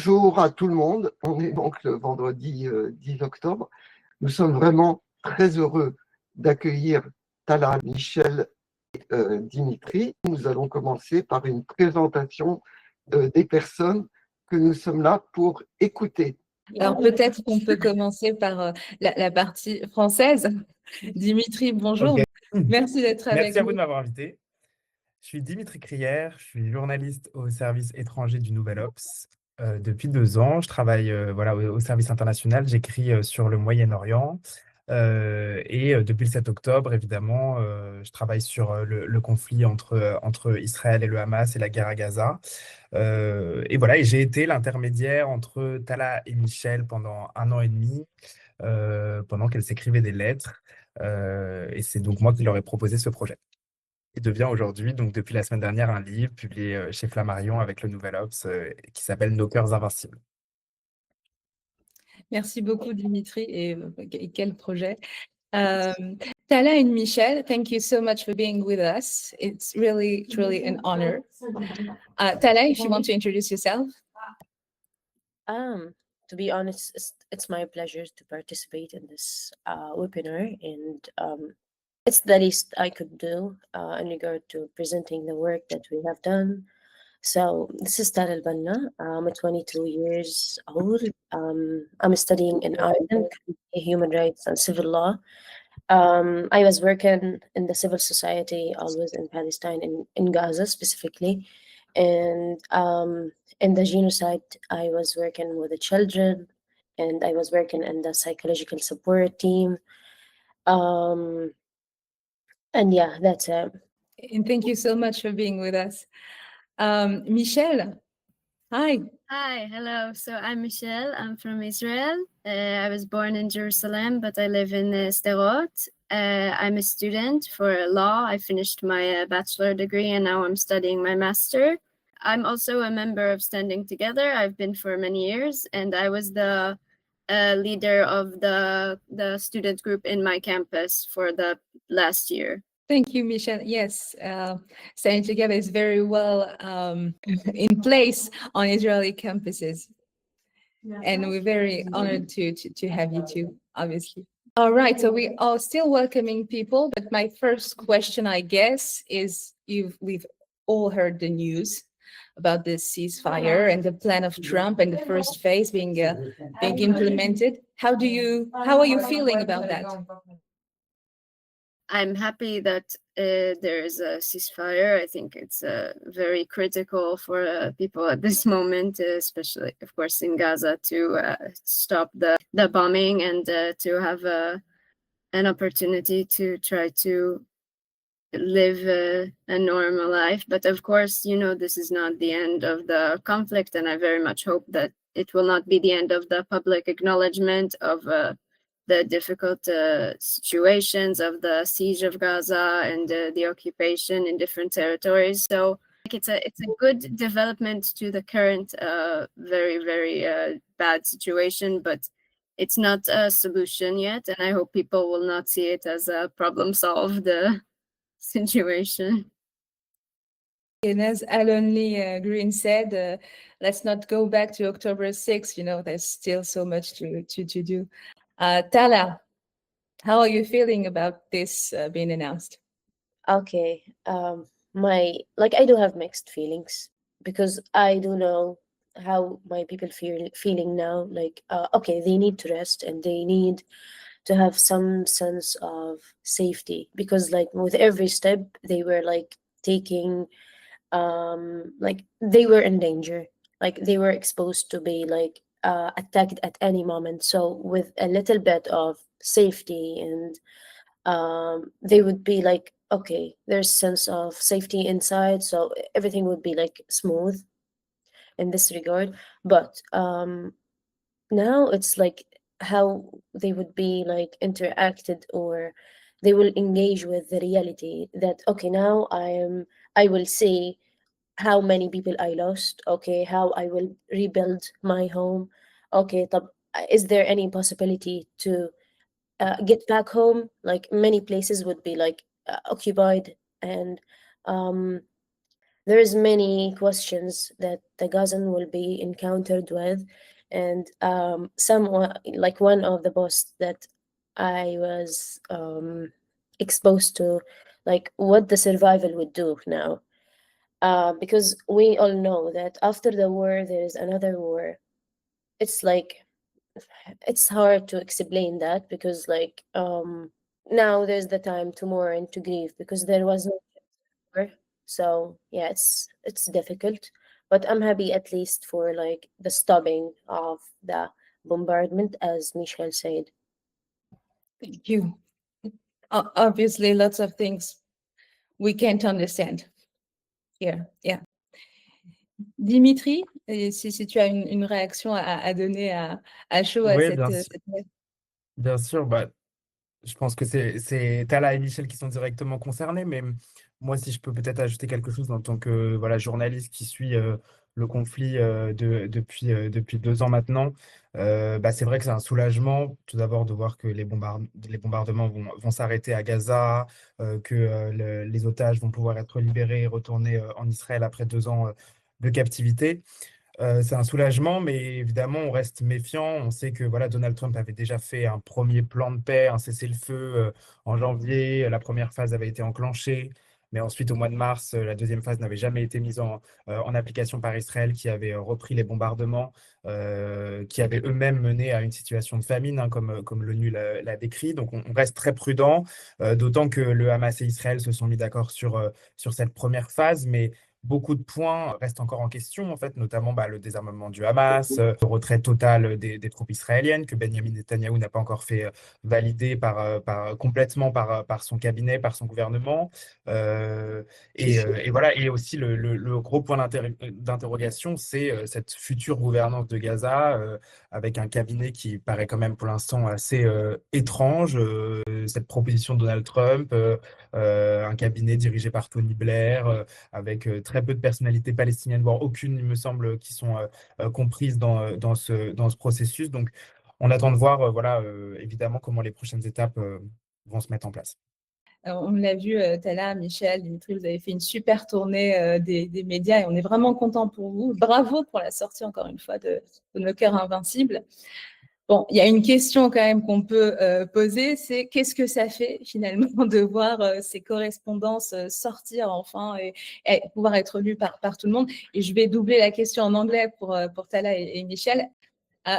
Bonjour à tout le monde. On est donc le vendredi 10 octobre. Nous sommes vraiment très heureux d'accueillir Tala, Michel et Dimitri. Nous allons commencer par une présentation des personnes que nous sommes là pour écouter. Alors peut-être qu'on peut commencer par la partie française. Dimitri, bonjour. Okay. Merci d'être avec nous. Merci à vous de m'avoir invité. Je suis Dimitri Krier, je suis journaliste au service étranger du Nouvel Obs. Depuis 2 ans, je travaille au service international, j'écris sur le Moyen-Orient. Et depuis le 7 octobre, évidemment, je travaille sur le conflit entre Israël et le Hamas et la guerre à Gaza. Et voilà, et j'ai été l'intermédiaire entre Tala et Michel pendant 1 an et demi, pendant qu'elles s'écrivaient des lettres. Et c'est donc moi qui leur ai proposé ce projet. Il devient aujourd'hui, donc depuis la semaine dernière, un livre publié chez Flammarion avec le Nouvel Obs qui s'appelle Nos coeurs invincibles. Merci beaucoup, Dimitri. Et quel projet. Tala and Michel, thank you so much for being with us. It's really, truly an honor. Tala, if you want to introduce yourself. To be honest, it's my pleasure to participate in this webinar, and it's the least I could do in regard to presenting the work that we have done. So this is Tala Albanna. I'm 22 years old. I'm studying in Ireland, human rights and civil law. I was working in the civil society, always in Palestine, in Gaza specifically. And in the genocide, I was working with the children, and I was working in the psychological support team. And yeah, that's it. And thank you so much for being with us. Michel, hi. Hi, hello. So I'm Michelle. I'm from Israel. I was born in Jerusalem, but I live in Sderot. I'm a student for law. I finished my bachelor degree, and now I'm studying my master. I'm also a member of Standing Together. I've been for many years, and I was the leader of the student group in my campus for the last year. Thank you, Michelle. Yes, Standing Together is very well in place on Israeli campuses. And we're very honored to have you too, obviously. All right, so we are still welcoming people, but my first question, I guess, is we've all heard the news about this ceasefire and the plan of Trump and the first phase being implemented. How are you feeling about that? I'm happy that there is a ceasefire. I think it's very critical for people at this moment, especially, of course, in Gaza, to stop the bombing and to have an opportunity to try to live a normal life. But of course, this is not the end of the conflict, and I very much hope that it will not be the end of the public acknowledgement of the difficult situations of the siege of Gaza and the occupation in different territories. So it's a good development to the current very, very bad situation, but it's not a solution yet. And I hope people will not see it as a problem solved situation. And as Alonly Green said, let's not go back to October 6th. There's still so much to do. Tala, how are you feeling about this being announced? Okay, I do have mixed feelings because I do know how my people feeling now. Okay, they need to rest and they need to have some sense of safety because, with every step they were taking, they were in danger. They were exposed to be attacked at any moment. So with a little bit of safety and they would be okay, there's sense of safety inside, so everything would be smooth in this regard. But now it's how they would be interacted, or they will engage with the reality that okay, now I will see how many people I lost, okay, how I will rebuild my home, okay, is there any possibility to get back home? Many places would be occupied, and there is many questions that the Gazan will be encountered with, and someone like one of the posts that I was exposed to, like what the survival would do now, because we all know that after the war there is another war. It's like it's hard to explain that because like now there's the time to mourn and to grieve because there was no war. So yeah, it's difficult, but I'm happy at least for like the stopping of the bombardment, as Michelle said. Thank you. Obviously, lots of things we can't understand here. Yeah. Dimitri, si tu as une réaction à donner à chaud à Oui, cette... bien sûr. Bah, je pense que c'est Tala et Michel qui sont directement concernés, mais moi, si je peux peut-être ajouter quelque chose en tant que voilà, journaliste qui suit le conflit depuis 2 ans maintenant, bah, c'est vrai que c'est un soulagement, tout d'abord, de voir que les bombardements vont s'arrêter à Gaza, que les otages vont pouvoir être libérés et retourner en Israël après 2 ans de captivité. C'est un soulagement, mais évidemment, on reste méfiant. On sait que voilà, Donald Trump avait déjà fait un premier plan de paix, un cessez-le-feu en janvier. La première phase avait été enclenchée, mais ensuite, au mois de mars, la deuxième phase n'avait jamais été mise en application par Israël, qui avait repris les bombardements, qui avait eux-mêmes mené à une situation de famine, hein, comme l'ONU l'a décrit. Donc, on reste très prudent, d'autant que le Hamas et Israël se sont mis d'accord sur cette première phase, mais beaucoup de points restent encore en question, en fait, notamment le désarmement du Hamas, le retrait total des troupes israéliennes que Benjamin Netanyahou n'a pas encore fait valider complètement par son cabinet, par son gouvernement. Et voilà, et aussi le gros point d'interrogation, c'est cette future gouvernance de Gaza avec un cabinet qui paraît quand même pour l'instant assez étrange. Cette proposition de Donald Trump, un cabinet dirigé par Tony Blair, avec très peu de personnalités palestiniennes, voire aucune, il me semble, qui sont comprises dans ce processus. Donc, on attend de voir, voilà, évidemment, comment les prochaines étapes vont se mettre en place. On l'a vu, Tala, Michel, Dimitri, vous avez fait une super tournée des médias et on est vraiment content pour vous. Bravo pour la sortie, encore une fois, de nos cœurs invincibles. Bon, il y a une question quand même qu'on peut poser, c'est qu'est-ce que ça fait finalement de voir ces correspondances sortir enfin et pouvoir être lues par tout le monde. Et je vais doubler la question en anglais pour Tala et Michel.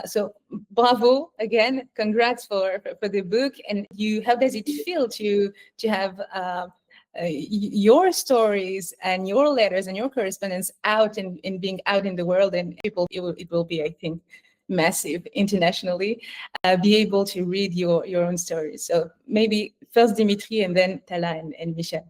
So bravo again, congrats for the book. And how does it feel to have your stories and your letters and your correspondence out and being out in the world, and people, it will be, I think, massive internationally, be able to read your own stories. So maybe first Dimitri and then Tala and Michel.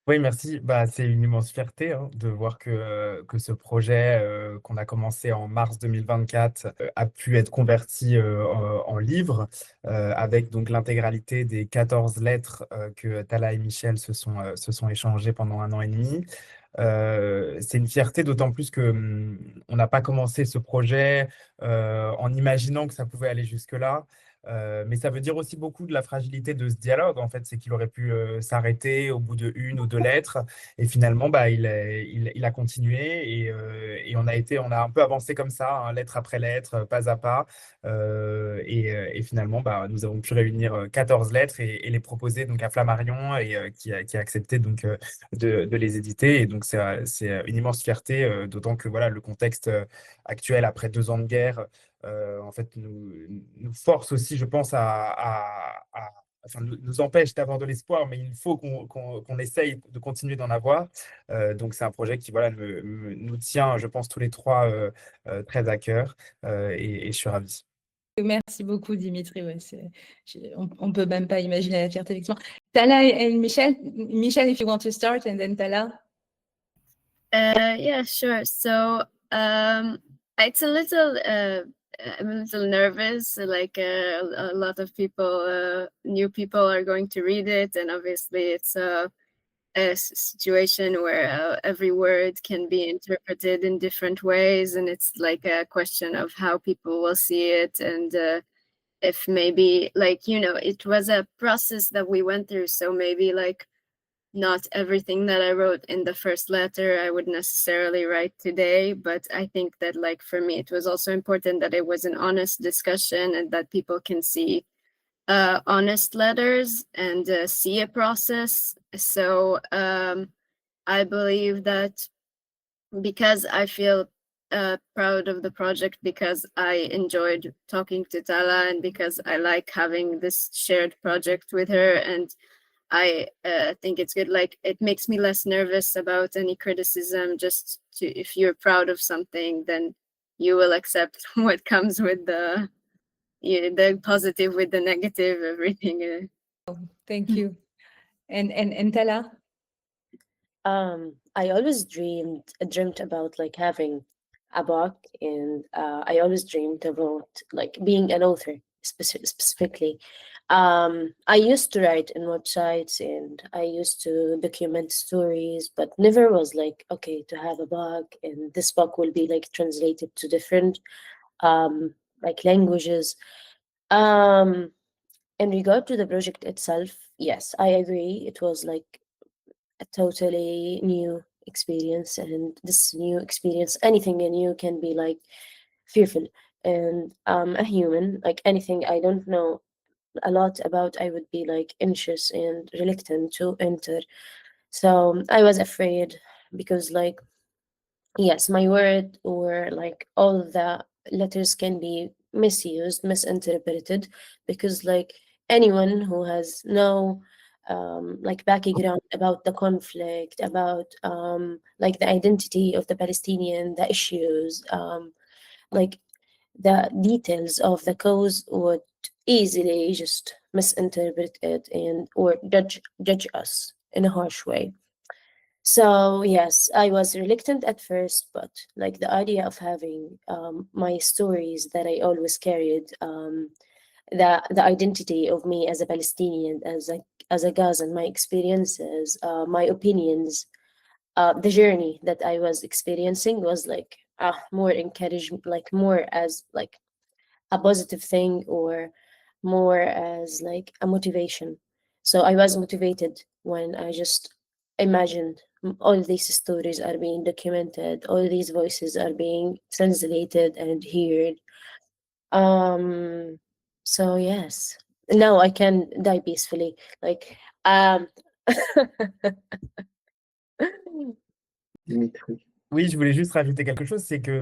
Oui, merci. Bah, c'est une immense fierté de voir que ce projet qu'on a commencé en mars 2024 a pu être converti en livre avec donc l'intégralité des 14 lettres que Tala et Michel se sont échangées pendant 1 an et demi. C'est une fierté d'autant plus que on n'a pas commencé ce projet en imaginant que ça pouvait aller jusque-là. Mais ça veut dire aussi beaucoup de la fragilité de ce dialogue, en fait, c'est qu'il aurait pu s'arrêter au bout de 1 ou 2 lettres, et finalement, il a continué, et on a un peu avancé comme ça, hein, lettre après lettre, pas à pas, et finalement, nous avons pu réunir 14 lettres et les proposer donc à Flammarion, et qui a accepté donc de les éditer, et donc c'est une immense fierté, d'autant que voilà, le contexte actuel après 2 ans de guerre en fait, nous force aussi, je pense, enfin, nous empêche d'avoir de l'espoir, mais il faut qu'on essaye de continuer d'en avoir. Donc, c'est un projet qui voilà, nous tient, je pense, tous les trois très à cœur, et je suis ravi. Merci beaucoup, Dimitri. Ouais, on ne peut même pas imaginer la fierté, effectivement. Tala et Michel. Michel, if you want to start, and then Tala. Yeah, sure. So it's a little, I'm a little nervous. Like a lot of people, new people are going to read it, and obviously it's a situation where every word can be interpreted in different ways, and it's like a question of how people will see it, and if maybe, like, it was a process that we went through, so maybe like not everything that I wrote in the first letter I would necessarily write today, but I think that like for me, it was also important that it was an honest discussion and that people can see honest letters and see a process. So I believe that because I feel proud of the project, because I enjoyed talking to Tala, and because I like having this shared project with her, and I think it's good. Like, it makes me less nervous about any criticism. Just to, if you're proud of something, then you will accept what comes with the positive, with the negative, everything. Thank you. And Tala? I always dreamt about like having a book, and I always dreamed about like being an author specifically. I used to write in websites and I used to document stories, but never was like, okay, to have a book, and this book will be like translated to different like languages. Um, in regard to the project itself, yes, I agree. It was like a totally new experience, and this new experience, anything new can be like fearful. And a human, like anything I don't know a lot about, I would be like anxious and reluctant to enter. So I was afraid because like, yes, my word or like all the letters can be misused, misinterpreted, because like anyone who has no like background about the conflict, about like the identity of the Palestinian, the issues, like the details of the cause would easily just misinterpret it and or judge us in a harsh way. So yes, I was reluctant at first, but like the idea of having my stories that I always carried, the identity of me as a Palestinian, as a Gazan, my experiences, my opinions, the journey that I was experiencing was like more encouragement, like more as like a positive thing or more as like a motivation. So I was motivated when I just imagined all these stories are being documented, all these voices are being translated and heard. Um, so yes, now I can die peacefully. Like Dimitri. Oui, je voulais juste rajouter quelque chose, c'est que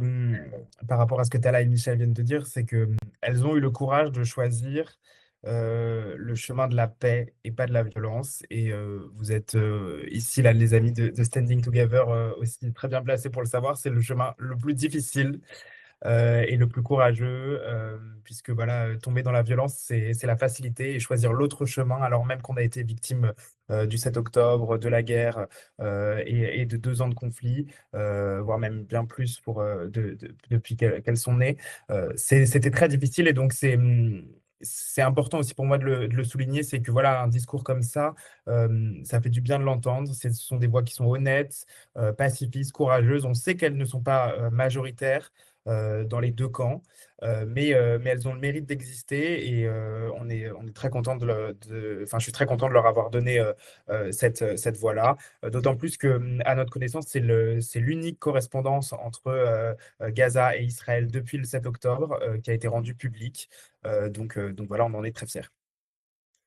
par rapport à ce que Tala et Michel viennent de dire, c'est que elles ont eu le courage de choisir le chemin de la paix et pas de la violence. Et vous êtes ici, là, les amis de Standing Together, aussi très bien placés pour le savoir. C'est le chemin le plus difficile et le plus courageux, puisque voilà, tomber dans la violence, c'est la facilité, et choisir l'autre chemin, alors même qu'on a été victime du 7 octobre, de la guerre et de 2 ans de conflit, voire même bien plus pour, depuis qu'elles sont nées. C'était très difficile, et donc c'est important aussi pour moi de le souligner, c'est que voilà, un discours comme ça fait du bien de l'entendre. Ce sont des voix qui sont honnêtes, pacifistes, courageuses. On sait qu'elles ne sont pas majoritaires dans les deux camps, mais elles ont le mérite d'exister, et on est très content enfin, je suis très content de leur avoir donné cette voix-là, d'autant plus que, à notre connaissance, c'est l'unique correspondance entre Gaza et Israël depuis le 7 octobre qui a été rendue publique. Donc voilà, on en est très fiers.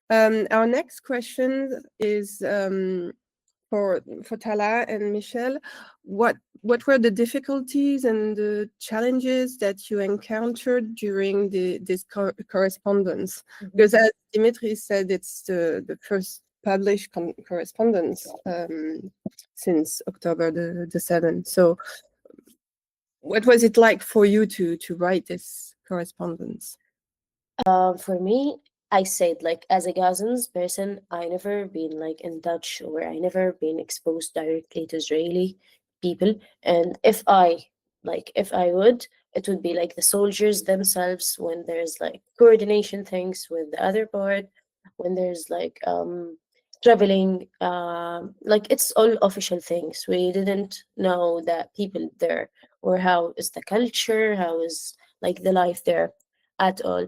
Our next question is for Tala and Michel. What were the difficulties and the challenges that you encountered during this correspondence? Because as Dimitri said, it's the first published correspondence since October the 7th. So what was it like for you to write this correspondence? For me, I said, like, as a Gazans person, I never been like in touch, or I never been exposed directly to Israeli people. And if I would, it would be like the soldiers themselves, when there's like coordination things with the other part, when there's like traveling, like it's all official things. We didn't know that people there, or how is the culture, how is like the life there at all.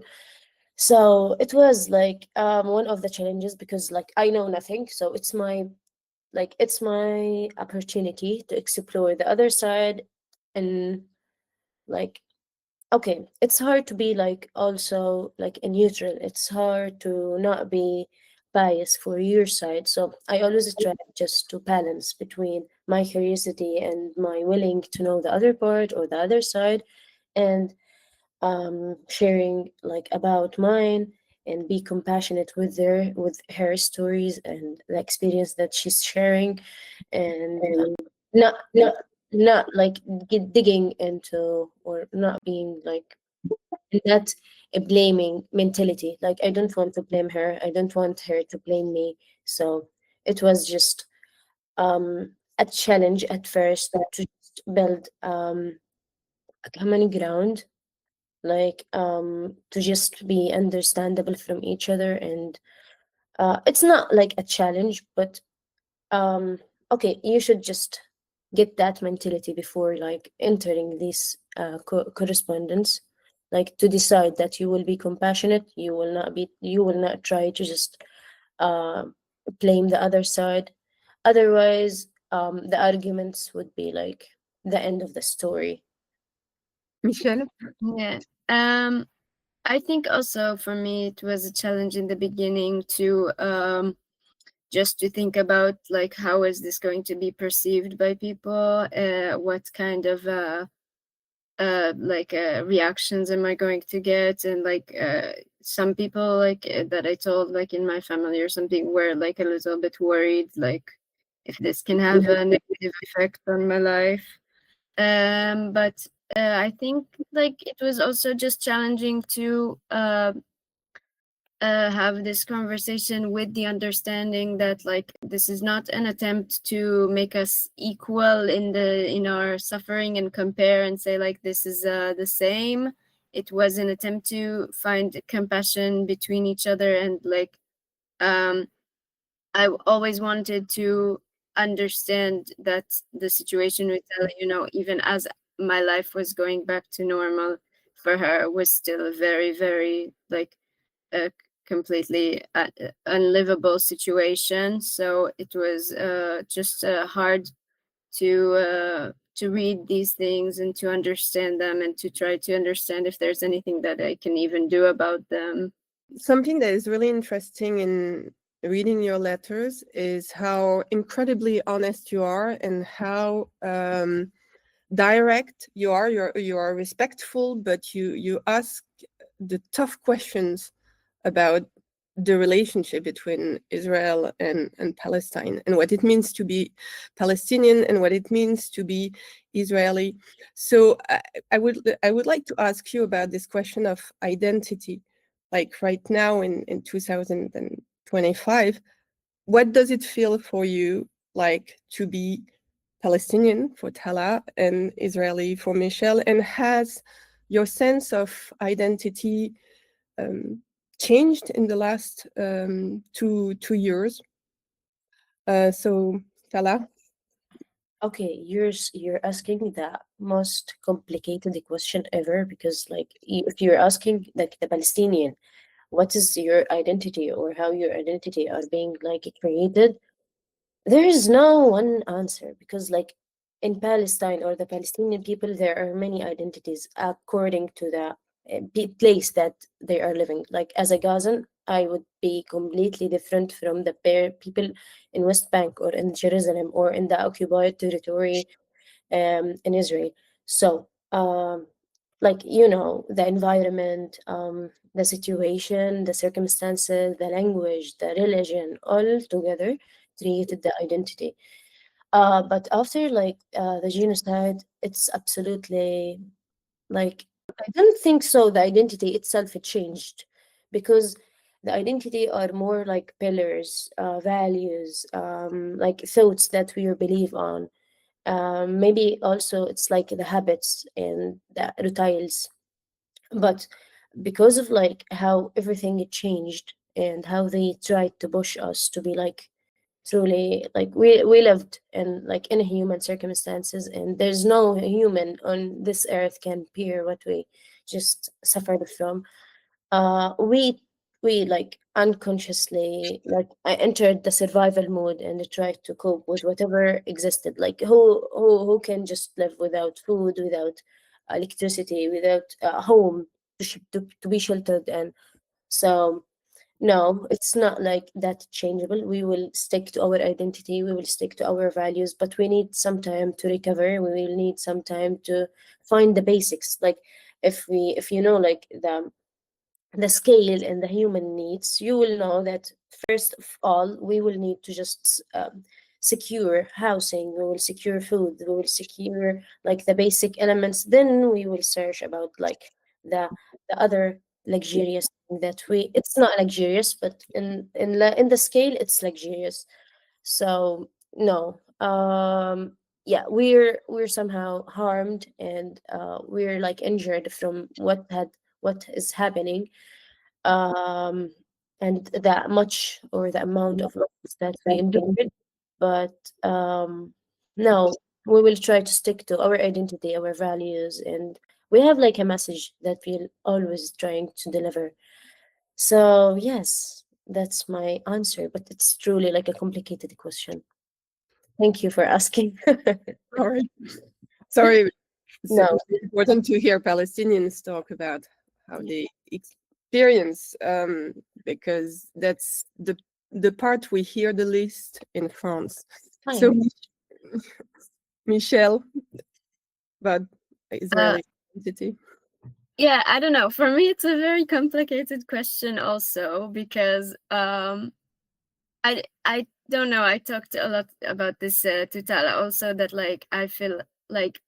So it was like one of the challenges, because like I know nothing, so it's my like it's my opportunity to explore the other side. And like, okay, it's hard to be like also like a neutral. It's hard to not be biased for your side. So I always try just to balance between my curiosity and my willing to know the other part or the other side, and sharing like about mine, and be compassionate with her stories and the experience that she's sharing, and not like digging into, or not being like that a blaming mentality. Like I don't want to blame her, I don't want her to blame me. So it was just a challenge at first to just build a common ground, like to just be understandable from each other. And it's not like a challenge, but okay, you should just get that mentality before like entering this correspondence, like to decide that you will be compassionate, you will not try to just uh, blame the other side. Otherwise the arguments would be like the end of the story. Michelle? Yeah. I think also for me it was a challenge in the beginning to just to think about like how is this going to be perceived by people, what kind of reactions am I going to get, and like some people like that I told like in my family or something were like a little bit worried, like if this can have a negative effect on my life. But I think like it was also just challenging to have this conversation with the understanding that like this is not an attempt to make us equal in our suffering and compare and say like this is the same. It was an attempt to find compassion between each other, and like I always wanted to understand that the situation with Ella, even as my life was going back to normal, for her was still a very, very like a completely unlivable situation. So it was just hard to read these things and to understand them, and to try to understand if there's anything that I can even do about them. Something that is really interesting in reading your letters is how incredibly honest you are, and how direct you are. You are respectful, but you ask the tough questions about the relationship between Israel and Palestine, and what it means to be Palestinian and what it means to be Israeli. So I would like to ask you about this question of identity. Like right now in 2025, what does it feel for you like to be Palestinian for Tala and Israeli for Michelle? And has your sense of identity changed in the last 2 years? So Tala? Okay, you're asking the most complicated question ever, because like if you're asking like the Palestinian, what is your identity, or how your identity are being like created, there is no one answer, because like in Palestine or the Palestinian people, there are many identities according to the place that they are living. Like as a Gazan, I would be completely different from the people in West Bank or in Jerusalem or in the occupied territory in Israel. So like the environment, the situation, the circumstances, the language, the religion, all together created the identity. But after like the genocide, it's absolutely like, I don't think so the identity itself it changed, because the identity are more like pillars, values, like thoughts that we believe on. Maybe also it's like the habits and the routines. But because of like how everything changed, and how they tried to push us to be like truly like we lived in like inhuman circumstances, and there's no human on this earth can peer what we just suffered from. We we like unconsciously, like I entered the survival mode and I tried to cope with whatever existed. Like who can just live without food, without electricity, without a home to be sheltered? And so no, it's not like that changeable. We will stick to our identity, we will stick to our values, but we need some time to recover. We will need some time to find the basics. Like if you know like the scale and the human needs, you will know that first of all, we will need to just secure housing, we will secure food, we will secure like the basic elements. Then we will search about like the other luxurious thing that it's not luxurious, but in the scale, it's luxurious. So no, yeah, we're somehow harmed, and we're like injured from what is happening, um, and that much or the amount of loss that we endured. But no, we will try to stick to our identity, our values, and we have like a message that we're always trying to deliver. So yes, that's my answer, but it's truly like a complicated question. Thank you for asking. Sorry. Sorry. No. It's important to hear Palestinians talk about how they experience, because that's the part we hear the least in France. So, Michelle, about Israeli identity. Yeah, I don't know. For me, it's a very complicated question also, because I don't know. I talked a lot about this to Tala also, that like I feel like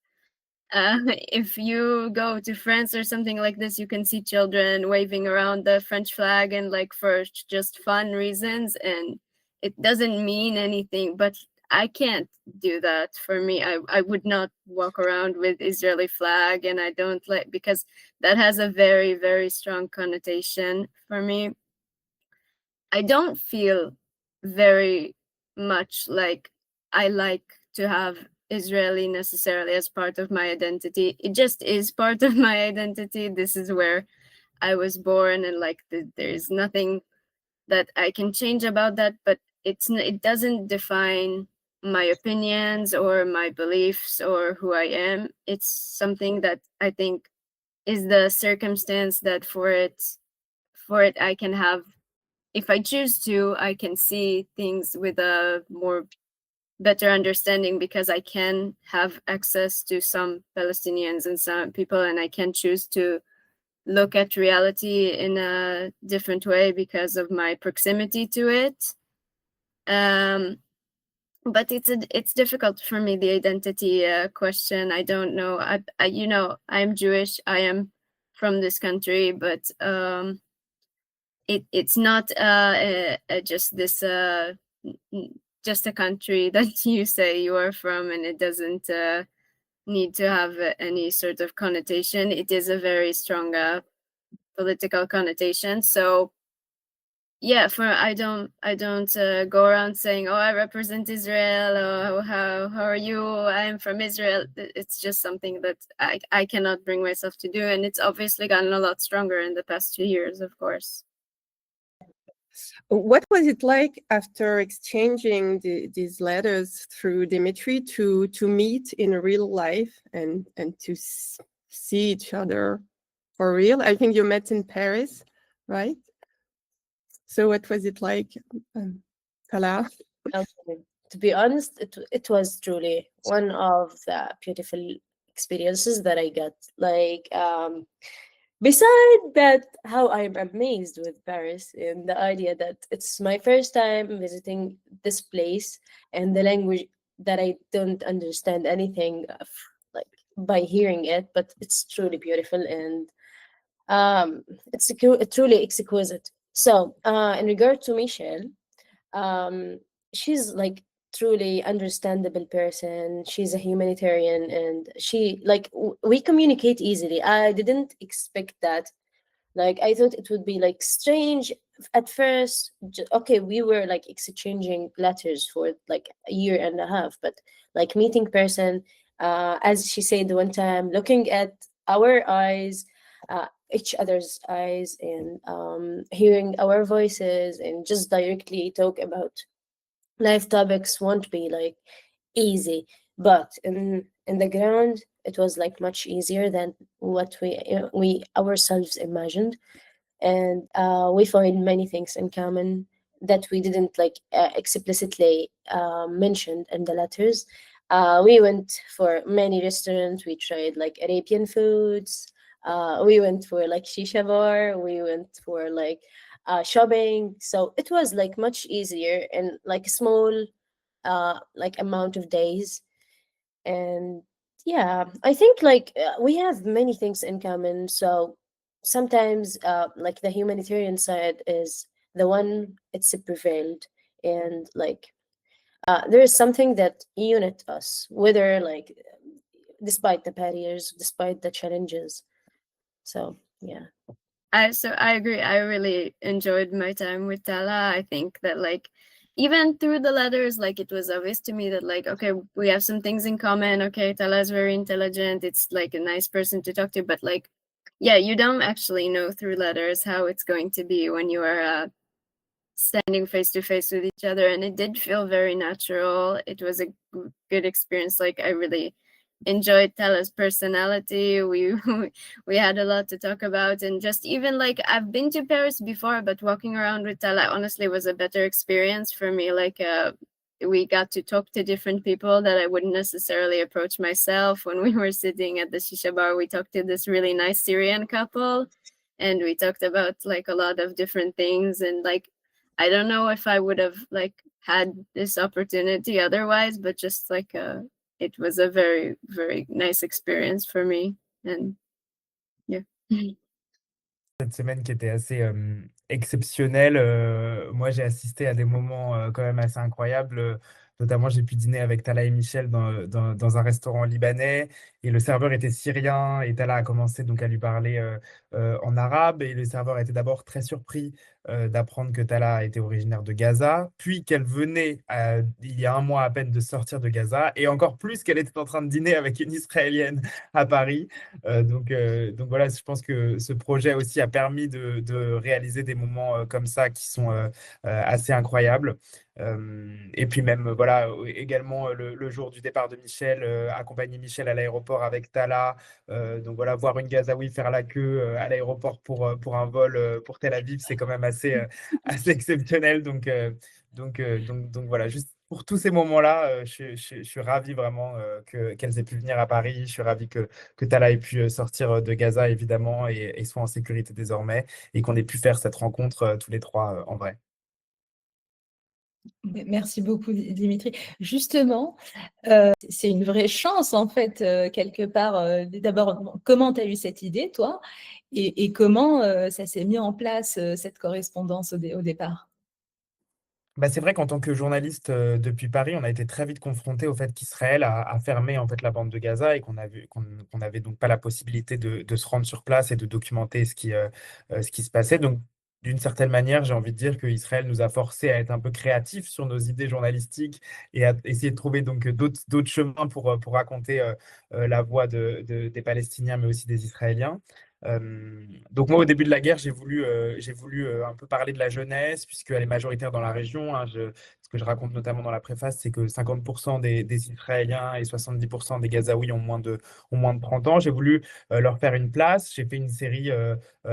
if you go to France or something like this, you can see children waving around the French flag and like for just fun reasons, and it doesn't mean anything. But I can't do that. For me, I would not walk around with Israeli flag, and I don't like, because that has a very, very strong connotation for me. I don't feel very much like I like to have Israeli necessarily as part of my identity. It just is part of my identity. This is where I was born, and like there's nothing that I can change about that, but it doesn't define my opinions or my beliefs or who I am. It's something that I think is the circumstance that for it I can have, if I choose to, I can see things with a more better understanding, because I can have access to some Palestinians and some people, and I can choose to look at reality in a different way because of my proximity to it. But it's difficult for me, the identity question. I don't know. I'm Jewish. I am from this country, but it's not just this just a country that you say you are from, and it doesn't need to have any sort of connotation. It is a very strong political connotation. So yeah, I don't go around saying, oh, I represent Israel, or how are you, I'm from Israel. It's just something that I cannot bring myself to do, and it's obviously gotten a lot stronger in the past 2 years, of course. What was it like after exchanging these letters through Dimitri to meet in real life and to see each other for real? I think you met in Paris, right? So what was it like, Tala? To be honest, it was truly one of the beautiful experiences that I got. Like, beside that, how I'm amazed with Paris and the idea that it's my first time visiting this place, and the language that I don't understand anything of, like by hearing it, but it's truly beautiful, and it's truly exquisite. So, in regard to Michelle, she's like truly understandable person. She's a humanitarian, and she like we communicate easily. I didn't expect that. Like I thought it would be like strange at first. Okay, we were like exchanging letters for like a year and a half, but like meeting person, as she said one time, looking at our eyes, each other's eyes and hearing our voices and just directly talk about life topics won't be like easy, but in the ground it was like much easier than what we ourselves imagined, and we find many things in common that we didn't like explicitly mention in the letters. We went for many restaurants, we tried like Arabian foods, we went for like shisha bar, we went for like shopping, so it was like much easier in like a small like amount of days. And yeah, I think like we have many things in common, so sometimes like the humanitarian side is the one it's prevailed, and like there is something that unite us, whether like despite the barriers, despite the challenges. So yeah. I agree. I really enjoyed my time with Tala. I think that like even through the letters, like it was obvious to me that like, okay, we have some things in common. Okay, Tala is very intelligent. It's like a nice person to talk to, but like, yeah, you don't actually know through letters how it's going to be when you are standing face to face with each other. And it did feel very natural. It was a good experience. Like I really enjoyed Tala's personality. We had a lot to talk about, and just even like I've been to Paris before, but walking around with Tala honestly was a better experience for me. Like we got to talk to different people that I wouldn't necessarily approach myself. When we were sitting at the shisha bar, we talked to this really nice Syrian couple, and we talked about like a lot of different things. And like I don't know if I would have like had this opportunity otherwise, but just like it was a very, very nice experience for me. And yeah. Cette semaine qui était assez exceptionnelle. Moi, j'ai assisté à des moments quand même assez incroyables. Notamment, j'ai pu dîner avec Tala et Michel dans un restaurant libanais. Et le serveur était syrien. Et Tala a commencé donc à lui parler en arabe. Et le serveur était d'abord très surpris d'apprendre que Tala était originaire de Gaza, puis qu'elle venait il y a un mois à peine de sortir de Gaza. Et encore plus qu'elle était en train de dîner avec une Israélienne à Paris. Donc voilà, je pense que ce projet aussi a permis de réaliser des moments comme ça qui sont assez incroyables. Et puis même, voilà, également le jour du départ de Michel, accompagner Michel à l'aéroport avec Tala. Donc voilà, voir une Gazaoui faire la queue à l'aéroport pour un vol pour Tel Aviv, c'est quand même assez exceptionnel. Donc voilà, juste pour tous ces moments-là, je suis ravi vraiment qu'elles aient pu venir à Paris. Je suis ravi que Tala ait pu sortir de Gaza, évidemment, et soit en sécurité désormais, et qu'on ait pu faire cette rencontre tous les trois en vrai. Merci beaucoup, Dimitri. Justement, c'est une vraie chance, en fait, quelque part. D'abord, comment tu as eu cette idée, toi, et comment ça s'est mis en place, cette correspondance au départ? Bah, c'est vrai qu'en tant que journaliste depuis Paris, on a été très vite confronté au fait qu'Israël a fermé en fait la bande de Gaza et qu'on n'avait donc pas la possibilité de se rendre sur place et de documenter ce qui se passait. Donc, d'une certaine manière, j'ai envie de dire qu'Israël nous a forcés à être un peu créatifs sur nos idées journalistiques et à essayer de trouver donc d'autres chemins pour raconter la voix des Palestiniens, mais aussi des Israéliens. Donc moi, au début de la guerre, j'ai voulu un peu parler de la jeunesse, puisqu'elle est majoritaire dans la région. Ce que je raconte notamment dans la préface, c'est que 50% des Israéliens et 70% des Gazaouis ont moins de 30 ans. J'ai voulu leur faire une place. J'ai fait une série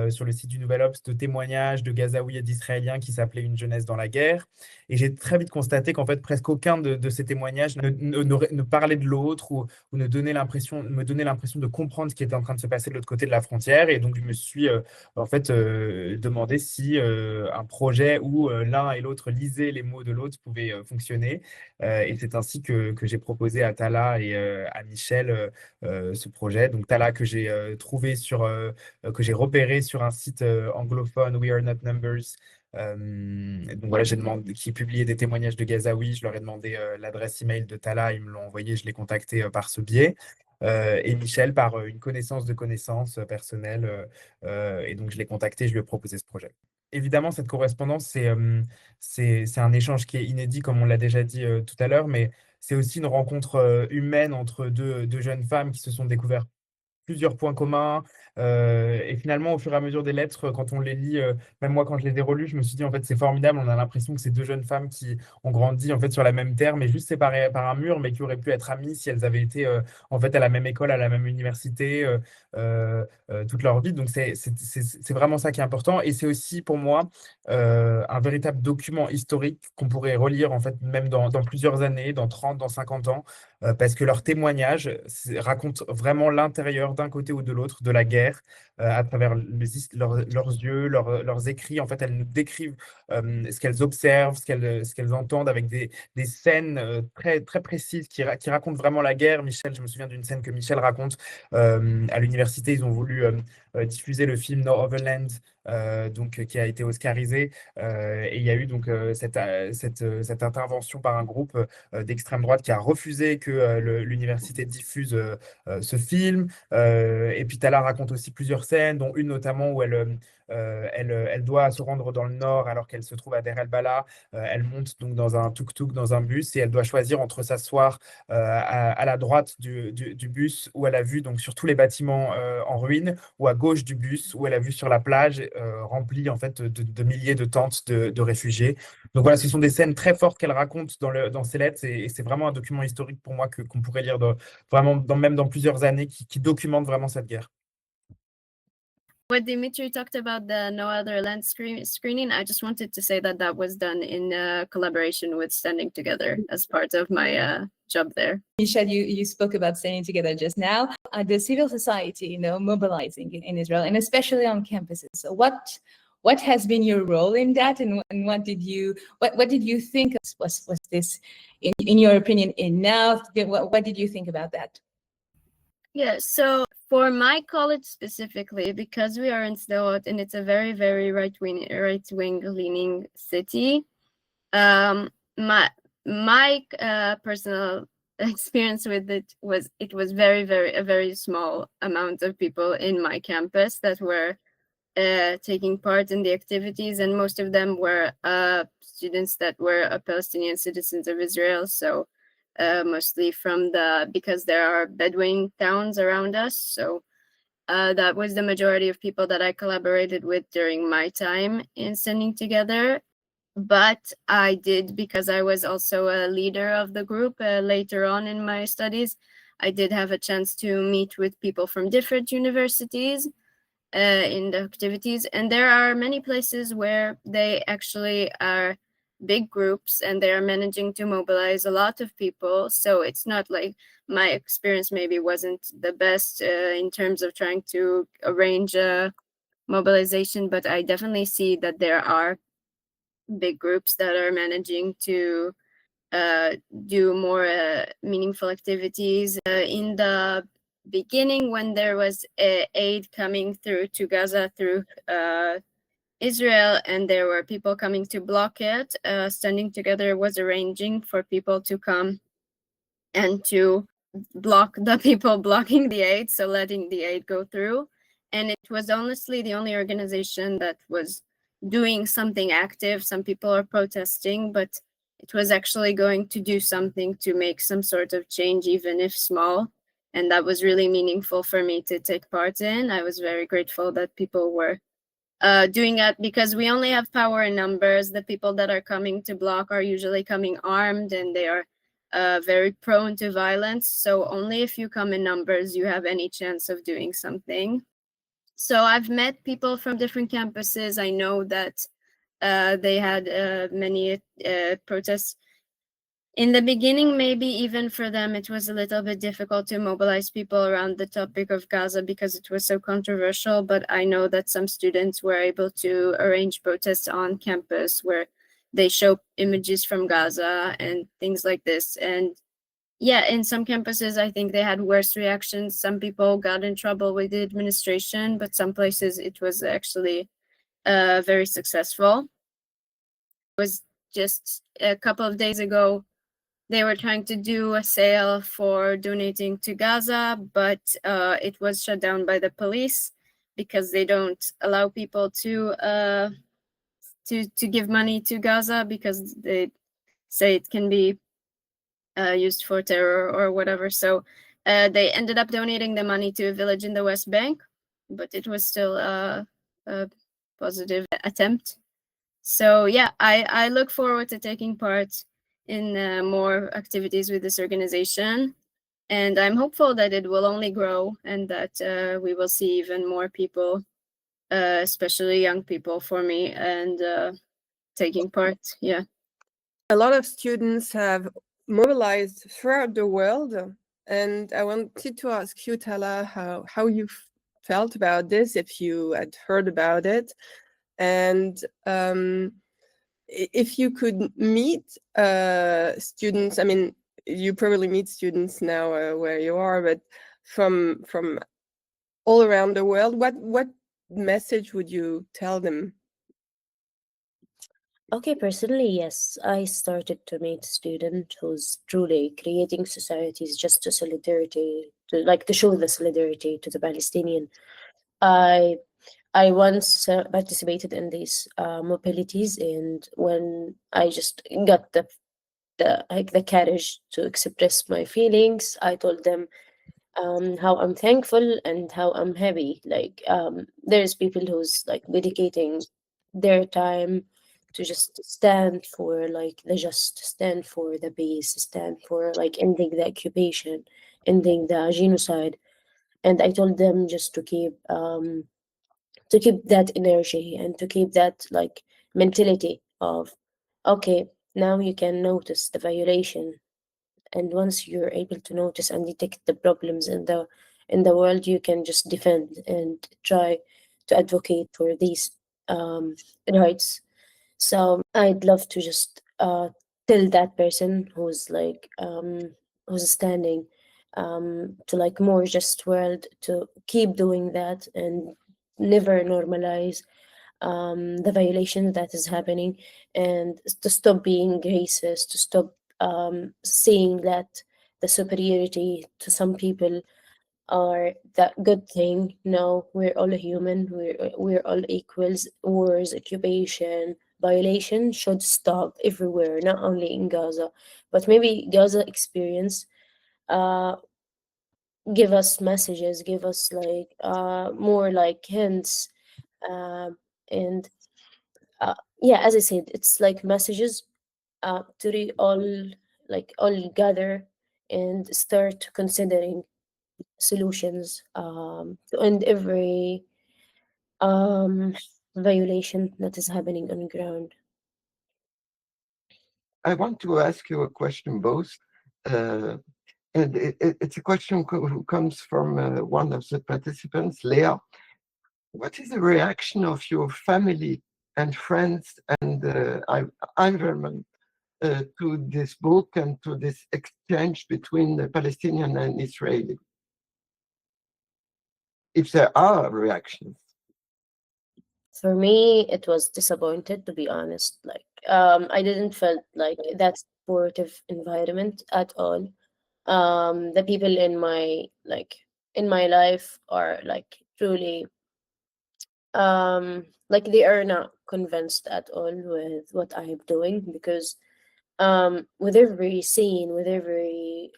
sur le site du Nouvel Obs de témoignages de Gazaouis et d'Israéliens qui s'appelait Une jeunesse dans la guerre. Et j'ai très vite constaté qu'en fait, presque aucun de ces témoignages ne parlait de l'autre ou me donnait l'impression de comprendre ce qui était en train de se passer de l'autre côté de la frontière. Et donc, je me suis en fait demandé si un projet où l'un et l'autre lisaient les mots de l'autre pouvait fonctionner. Et c'est ainsi que j'ai proposé à Tala et à Michel ce projet. Donc, Tala que j'ai que j'ai repéré sur un site anglophone, We Are Not Numbers. Donc voilà, j'ai demandé qui publiait des témoignages de Gazaouis. Je leur ai demandé l'adresse email de Tala, ils me l'ont envoyé, je l'ai contacté par ce biais. Et Michel par une connaissance de connaissances personnelles. Et donc je l'ai contacté, je lui ai proposé ce projet. Évidemment, cette correspondance, c'est un échange qui est inédit, comme on l'a déjà dit tout à l'heure, mais c'est aussi une rencontre humaine entre deux jeunes femmes qui se sont découvertes plusieurs points communs. Et finalement, au fur et à mesure des lettres, quand on les lit, même moi, quand je les ai relues, je me suis dit, en fait, c'est formidable. On a l'impression que c'est deux jeunes femmes qui ont grandi, en fait, sur la même terre, mais juste séparées par un mur, mais qui auraient pu être amies si elles avaient été, en fait, à la même école, à la même université, toute leur vie. Donc, c'est vraiment ça qui est important. Et c'est aussi, pour moi, un véritable document historique qu'on pourrait relire, en fait, même dans plusieurs années, dans 30, dans 50 ans, parce que leurs témoignages racontent vraiment l'intérieur d'un côté ou de l'autre de la guerre, à travers leurs yeux, leurs écrits. En fait, elles nous décrivent ce qu'elles observent, ce qu'elles entendent, avec des scènes très, très précises qui racontent vraiment la guerre. Je me souviens d'une scène que Michel raconte à l'université. Ils ont voulu diffuser le film Nouvel Obs, donc, qui a été oscarisé. Et il y a eu donc cette intervention par un groupe d'extrême droite qui a refusé que l'université diffuse ce film. Et puis Tala raconte aussi plusieurs scènes, dont une notamment où elle doit se rendre dans le nord alors qu'elle se trouve à Der el-Bala. Elle monte donc dans un tuk-tuk, dans un bus, et elle doit choisir entre s'asseoir à la droite du bus, où elle a vu donc sur tous les bâtiments en ruine, ou à gauche du bus, où elle a vu sur la plage remplie en fait de milliers de tentes de réfugiés. Donc voilà, ce sont des scènes très fortes qu'elle raconte dans ses lettres, et c'est vraiment un document historique pour moi qu'on pourrait lire vraiment même dans plusieurs années, qui documente vraiment cette guerre. What Dimitri talked about, the No Other Land screening, I just wanted to say that that was done in collaboration with Standing Together as part of my job there. Michel, you spoke about Standing Together just now. The civil society, mobilizing in Israel, and especially on campuses. So what has been your role in that, and what did you think was this, in your opinion, enough? What did you think about that? Yeah, so for my college specifically, because we are in Sderot and it's a very, very right-wing leaning city, my personal experience with it was very, a very small amount of people in my campus that were taking part in the activities, and most of them were students that were Palestinian citizens of Israel. So mostly because there are Bedouin towns around us. So that was the majority of people that I collaborated with during my time in Standing Together. But I did, because I was also a leader of the group later on in my studies, I did have a chance to meet with people from different universities in the activities. And there are many places where they actually are big groups and they are managing to mobilize a lot of people. So it's not like my experience maybe wasn't the best in terms of trying to arrange a mobilization, but I definitely see that there are big groups that are managing to do more meaningful activities. In the beginning, when there was aid coming through to Gaza through Israel, and there were people coming to block it, Standing Together was arranging for people to come and to block the people blocking the aid, so letting the aid go through. And it was honestly the only organization that was doing something active. Some people are protesting, but it was actually going to do something to make some sort of change, even if small. And that was really meaningful for me to take part in. I was very grateful that people were doing that, because we only have power in numbers. The people that are coming to block are usually coming armed, and they are very prone to violence. So only if you come in numbers, you have any chance of doing something. So I've met people from different campuses. I know that they had many protests. In the beginning, maybe even for them, it was a little bit difficult to mobilize people around the topic of Gaza because it was so controversial. But I know that some students were able to arrange protests on campus where they show images from Gaza and things like this. And yeah, in some campuses, I think they had worse reactions. Some people got in trouble with the administration, but some places it was actually very successful. It was just a couple of days ago, they were trying to do a sale for donating to Gaza, but it was shut down by the police because they don't allow people to give money to Gaza, because they say it can be used for terror or whatever. So They ended up donating the money to a village in the West Bank, but it was still a positive attempt. So yeah, I look forward to taking part in more activities with this organization. And I'm hopeful that it will only grow and that we will see even more people, especially young people for me, and taking part. Yeah. A lot of students have mobilized throughout the world. And I wanted to ask you, Tala, how you felt about this, if you had heard about it. And if you could meet students, I mean, you probably meet students now where you are, but from all around the world, what message would you tell them? Okay, personally, yes, I started to meet a student who's truly creating societies just to solidarity, to show the solidarity to the Palestinian. I once participated in these mobilities, and when I just got the courage to express my feelings, I told them how I'm thankful and how I'm happy. There's people who's like dedicating their time to just stand for stand for the peace, stand for like ending the occupation, ending the genocide. And I told them just to keep that energy and to keep that like mentality of, okay, now you can notice the violation, and once you're able to notice and detect the problems in the world, you can just defend and try to advocate for these rights. So I'd love to just tell that person who's standing to like more just world to keep doing that and never normalize the violation that is happening, and to stop being racist, to stop seeing that the superiority to some people are that good thing. No, we're all human. We're all equals. Wars, occupation, violation should stop everywhere, not only in Gaza, but maybe Gaza experience uh give us messages, give us like more like hints, and yeah, as I said, it's like messages to all gather and start considering solutions to end every violation that is happening on the ground. I want to ask you a question, both. And it's a question who comes from one of the participants, Leah. What is the reaction of your family and friends and environment to this book and to this exchange between the Palestinian and Israeli? If there are reactions. For me, it was disappointed, to be honest. I didn't felt like that supportive environment at all. The people in my life are like truly like they are not convinced at all with what I'm doing, because with every scene, with every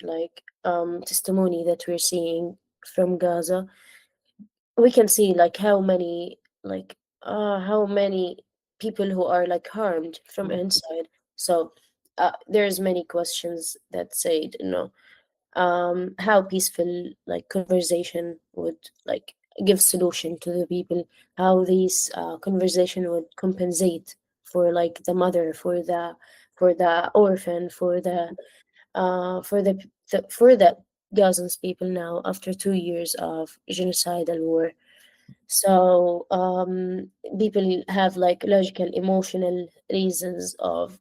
testimony that we're seeing from Gaza, we can see like how many people who are like harmed from inside. So there's many questions that said, how peaceful like conversation would like give solution to the people, how these conversation would compensate for like the mother, for the orphan, for the Gazans people now after 2 years of genocidal war. So people have like logical, emotional reasons of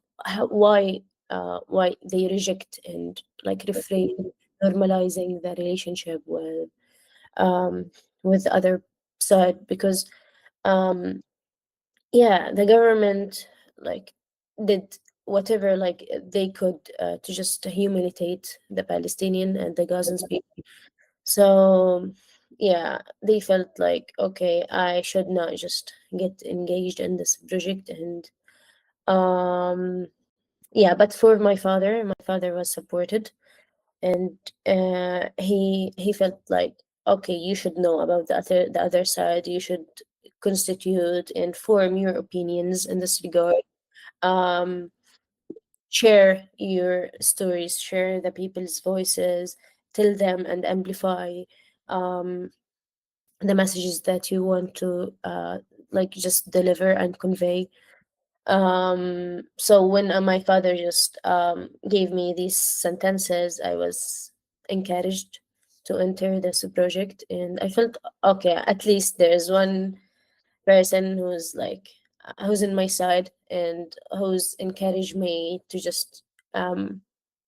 why they reject and like refrain normalizing the relationship with the other side, because um, yeah, the government like did whatever like they could to just humiliate the Palestinian and the Gazans people. So yeah, they felt like, okay, I should not just get engaged in this project. And yeah, but for my father was supported. and he felt like, okay, you should know about the other side. You should constitute and form your opinions in this regard. Share your stories, share the people's voices, tell them and amplify the messages that you want to like just deliver and convey. So when my father just gave me these sentences, I was encouraged to enter this project, and I felt, okay, at least there's one person who's like who's in my side and who's encouraged me to just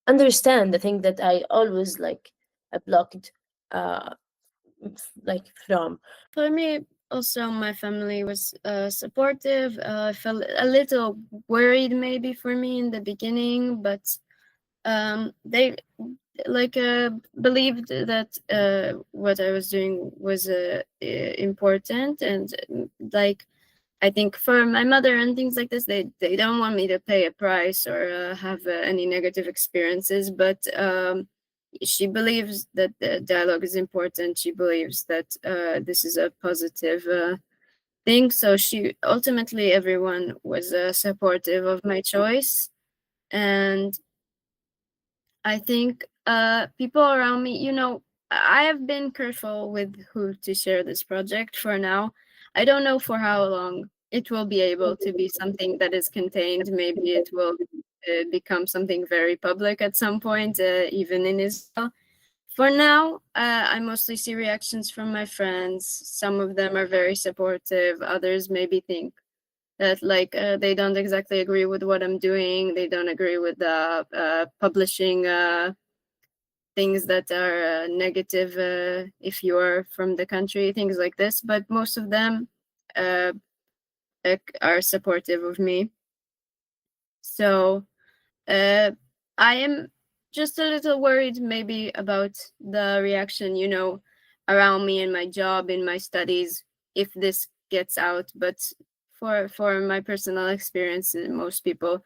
understand the thing that I always like blocked like from. For me, also, my family was supportive. I felt a little worried maybe for me in the beginning, but they like believed that what I was doing was important, and like I think for my mother and things like this, they don't want me to pay a price or have any negative experiences, but she believes that the dialogue is important. She believes that this is a positive thing. So she ultimately, everyone was supportive of my choice. And I think people around me, you know, I have been careful with who to share this project for now. I don't know for how long it will be able to be something that is contained. Maybe it will become something very public at some point, even in Israel. For now, I mostly see reactions from my friends. Some of them are very supportive. Others maybe think that like they don't exactly agree with what I'm doing. They don't agree with the publishing things that are negative if you are from the country, things like this. But most of them are supportive of me. So I am just a little worried maybe about the reaction, you know, around me in my job, in my studies, if this gets out. But for my personal experience, most people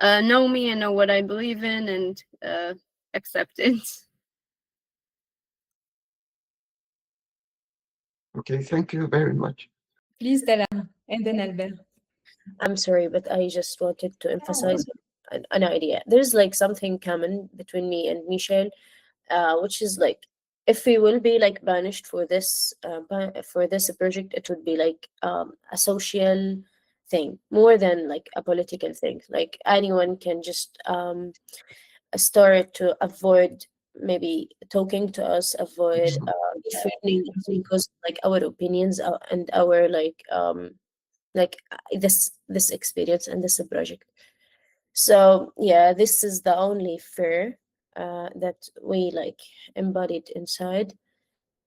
know me and know what I believe in and accept it. Okay, thank you very much. Please, Tala, and then Albert. I'm sorry, but I just wanted to emphasize an idea. There's like something common between me and Michel, which is like, if we will be like banished for this project, it would be like a social thing more than like a political thing. Like anyone can just start to avoid maybe talking to us, avoid threatening us because like our opinions and our this experience and this project. So yeah, this is the only fear that we like embodied inside,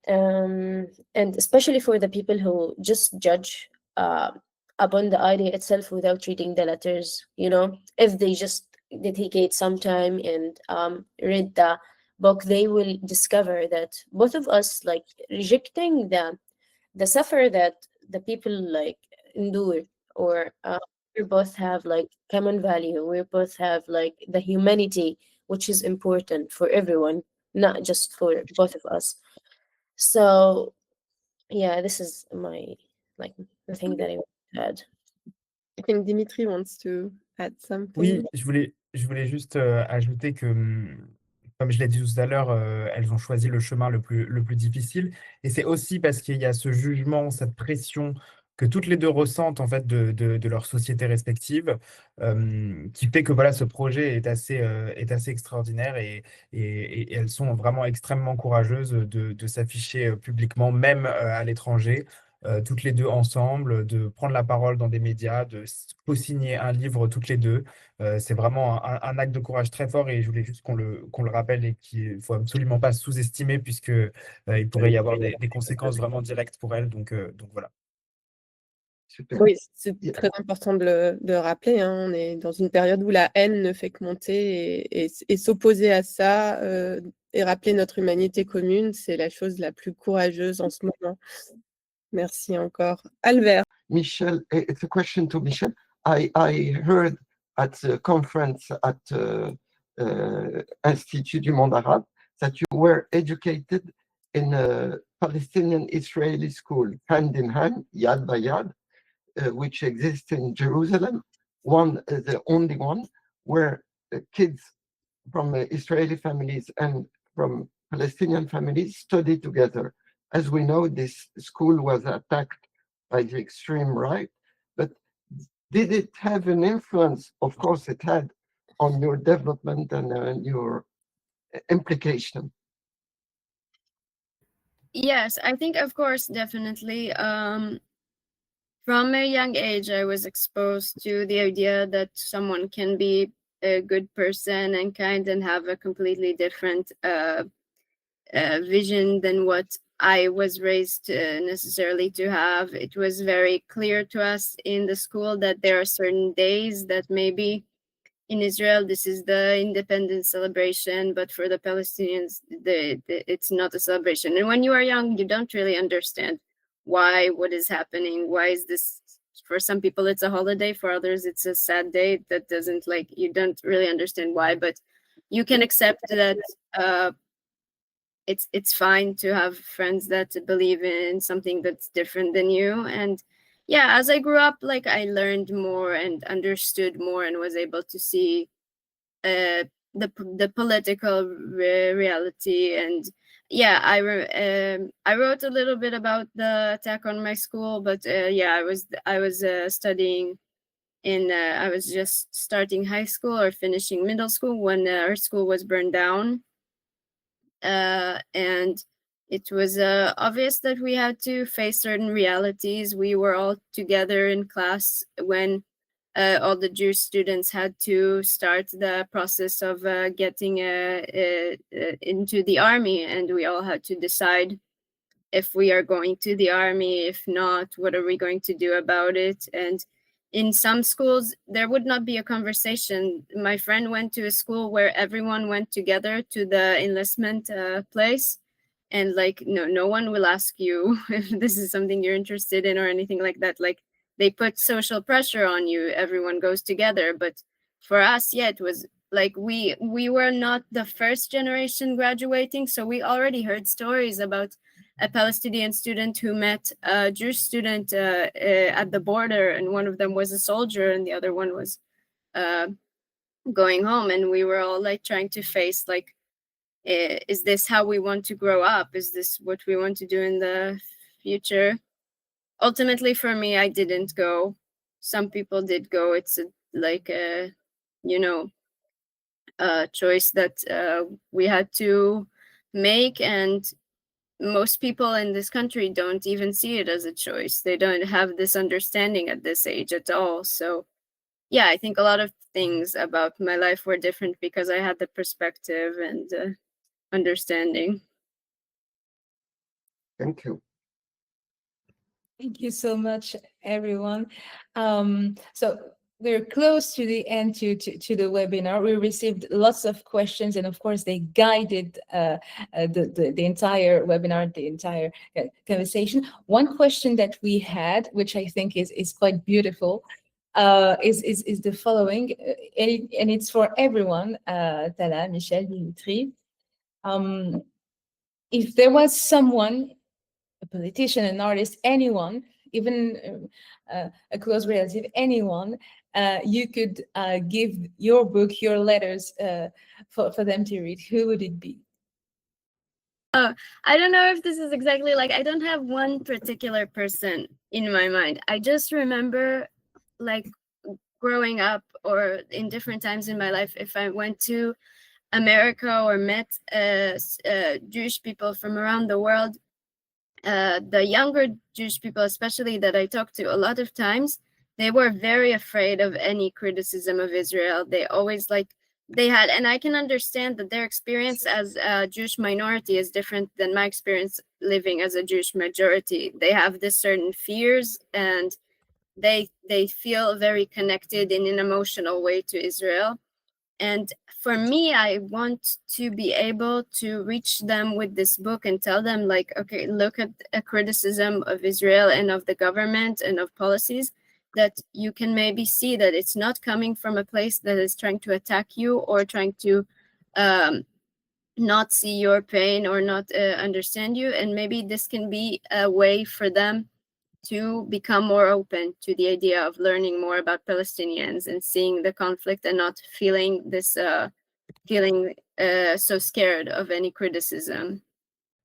and especially for the people who just judge upon the idea itself without reading the letters. You know, if they just dedicate some time and read the book, they will discover that both of us like rejecting the suffer that the people like endure, or we both have like common value. We both have like the humanity, which is important for everyone, not just for both of us. So yeah, this is my like the thing that I want to add. I think Dimitri wants to add something. Oui, je voulais juste ajouter que, comme je l'ai dit tout à l'heure, elles ont choisi le chemin le plus difficile. Et c'est aussi parce qu'il y a ce jugement, cette pression que toutes les deux ressentent en fait de leur société respective, qui fait que voilà, ce projet est assez extraordinaire et elles sont vraiment extrêmement courageuses de s'afficher publiquement, même à l'étranger. Toutes les deux ensemble, de prendre la parole dans des médias, de co-signer un livre toutes les deux. C'est vraiment un acte de courage très fort et je voulais juste qu'on le rappelle et qu'il ne faut absolument pas sous-estimer puisque il pourrait y avoir des conséquences vraiment directes pour elles. Donc voilà. Super. Oui, c'est très important de le rappeler, hein. On est dans une période où la haine ne fait que monter et s'opposer à ça et rappeler notre humanité commune, c'est la chose la plus courageuse en ce moment. Merci encore. Albert. Michel, it's a question to Michel. I heard at the conference at Institut du Monde Arabe that you were educated in a Palestinian-Israeli school, hand in hand, Yad by Yad, which exists in Jerusalem, the only one where kids from Israeli families and from Palestinian families study together. As we know, this school was attacked by the extreme right, but did it have an influence? Of course it had, on your development and your implication. Yes, I think, of course, definitely. From a young age, I was exposed to the idea that someone can be a good person and kind and have a completely different vision than what I was raised necessarily to have. It was very clear to us in the school that there are certain days that maybe in Israel, this is the independence celebration, but for the Palestinians, it's not a celebration. And when you are young, you don't really understand what is happening. Why is this? For some people, it's a holiday. For others, it's a sad day that doesn't you don't really understand why, but you can accept that it's fine to have friends that believe in something that's different than you. And yeah, as I grew up, I learned more and understood more and was able to see the political reality. And yeah, I wrote a little bit about the attack on my school, but yeah, I was studying in I was just starting high school or finishing middle school when our school was burned down. And it was obvious that we had to face certain realities. We were all together in class when all the Jewish students had to start the process of getting into the army, and we all had to decide if we are going to the army. If not, what are we going to do about it? And in some schools, there would not be a conversation. My friend went to a school where everyone went together to the enlistment place. And no one will ask you if this is something you're interested in or anything like that. They put social pressure on you. Everyone goes together. But for us, yeah, it was we were not the first generation graduating. So we already heard stories about a Palestinian student who met a Jewish student at the border, and one of them was a soldier and the other one was going home. And we were all trying to face is this how we want to grow up? Is this what we want to do in the future? Ultimately, for me, I didn't go. Some people did go. It's a choice that we had to make, and most people in this country don't even see it as a choice. They don't have this understanding at this age at all. So yeah, I think a lot of things about my life were different because I had the perspective and understanding. Thank you. Thank you so much, everyone. So we're close to the end to the webinar. We received lots of questions, and of course, they guided the entire webinar, the entire conversation. One question that we had, which I think is quite beautiful, is the following, and it's for everyone, Tala, Michel, Dimitri. If there was someone, a politician, an artist, anyone, even a close relative, anyone, you could give your book, your letters for them to read, who would it be? I don't know if this is exactly I don't have one particular person in my mind. I just remember growing up or in different times in my life, if I went to America or met Jewish people from around the world, the younger Jewish people, especially that I talked to a lot of times, they were very afraid of any criticism of Israel. They always they had, and I can understand that their experience as a Jewish minority is different than my experience living as a Jewish majority. They have this certain fears, and they feel very connected in an emotional way to Israel. And for me, I want to be able to reach them with this book and tell them okay, look at a criticism of Israel and of the government and of policies, that you can maybe see that it's not coming from a place that is trying to attack you or trying to not see your pain or not understand you, and maybe this can be a way for them to become more open to the idea of learning more about Palestinians and seeing the conflict and not feeling this so scared of any criticism.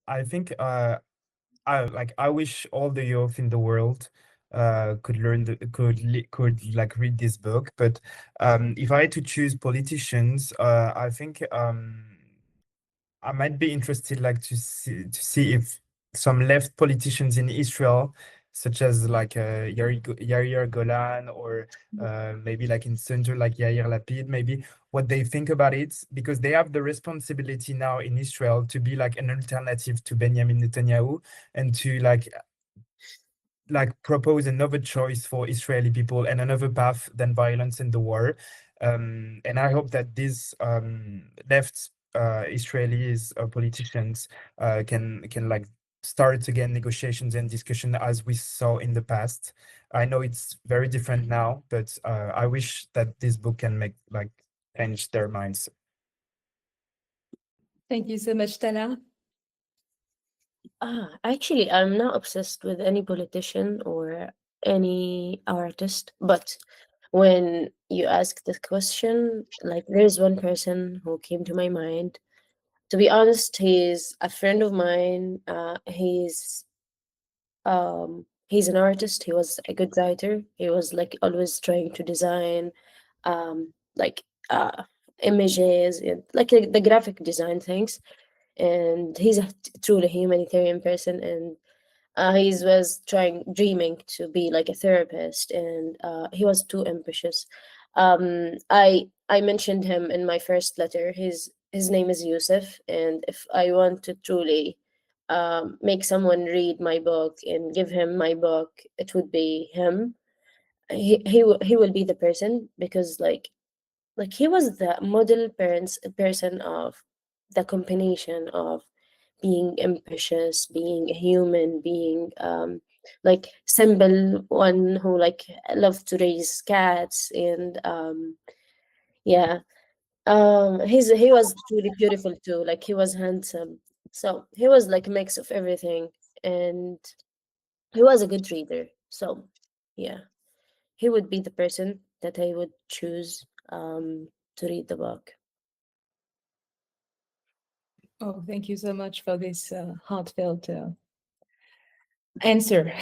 I think I wish all the youth in the world could like read this book. But if I had to choose politicians, I think I might be interested like to see if some left politicians in Israel, such as like Yair Golan, or maybe like in center like Yair Lapid, maybe what they think about it, because they have the responsibility now in Israel to be like an alternative to Benjamin Netanyahu, and to like propose another choice for Israeli people and another path than violence and the war. And I hope that these left Israelis politicians can like start again negotiations and discussion as we saw in the past. I know it's very different now, but I wish that this book can make like change their minds. Thank you so much, Tala. Actually, I'm not obsessed with any politician or any artist, but when you ask this question, like there's one person who came to my mind. To be honest, he's a friend of mine. He's an artist. He was a good writer. He was like always trying to design like images and like the graphic design things. And he's a truly humanitarian person, and he was dreaming to be like a therapist, and he was too ambitious. I mentioned him in my first letter. His name is Yusuf, and if I want to truly make someone read my book and give him my book, it would be him. He will be the person, because like he was the model person of the combination of being ambitious, being a human, being like simple one who like loved to raise cats, and yeah, he was truly beautiful too. Like he was handsome, so he was like a mix of everything, and he was a good reader. So yeah, he would be the person that I would choose to read the book. Oh, thank you so much for this heartfelt answer.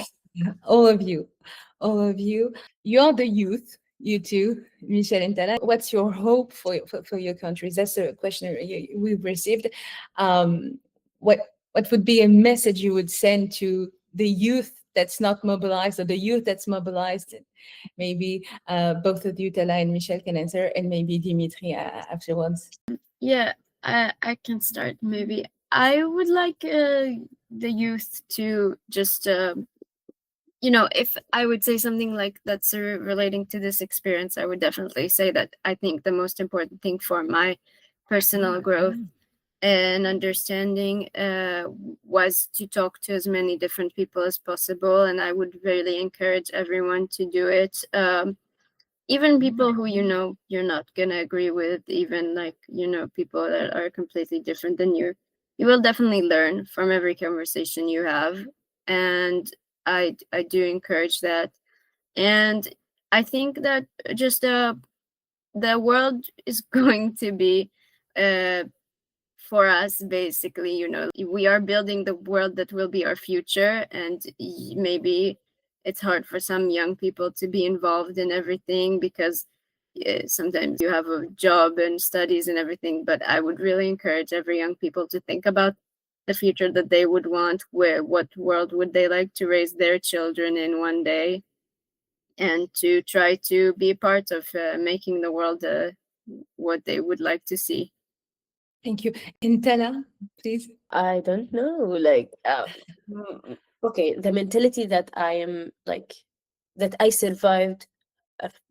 All of you, you're the youth, you two, Michel and Tala. What's your hope for your countries? That's a question we've received. What would be a message you would send to the youth that's not mobilized, or the youth that's mobilized? Maybe both of you, Tala and Michel, can answer, and maybe Dimitri afterwards. Yeah, I can start maybe. I would like the youth to just if I would say something like that's relating to this experience, I would definitely say that I think the most important thing for my personal growth and understanding was to talk to as many different people as possible, and I would really encourage everyone to do it. Even people who you're not gonna agree with, even like people that are completely different than you will definitely learn from every conversation you have, and I do encourage that. And I think that just the world is going to be for us, basically, we are building the world that will be our future, and maybe it's hard for some young people to be involved in everything because sometimes you have a job and studies and everything. But I would really encourage every young people to think about the future that they would want, what world would they like to raise their children in one day, and to try to be part of making the world what they would like to see. Thank you. And Tala, please. I don't know, like okay, the mentality that I am like that I survived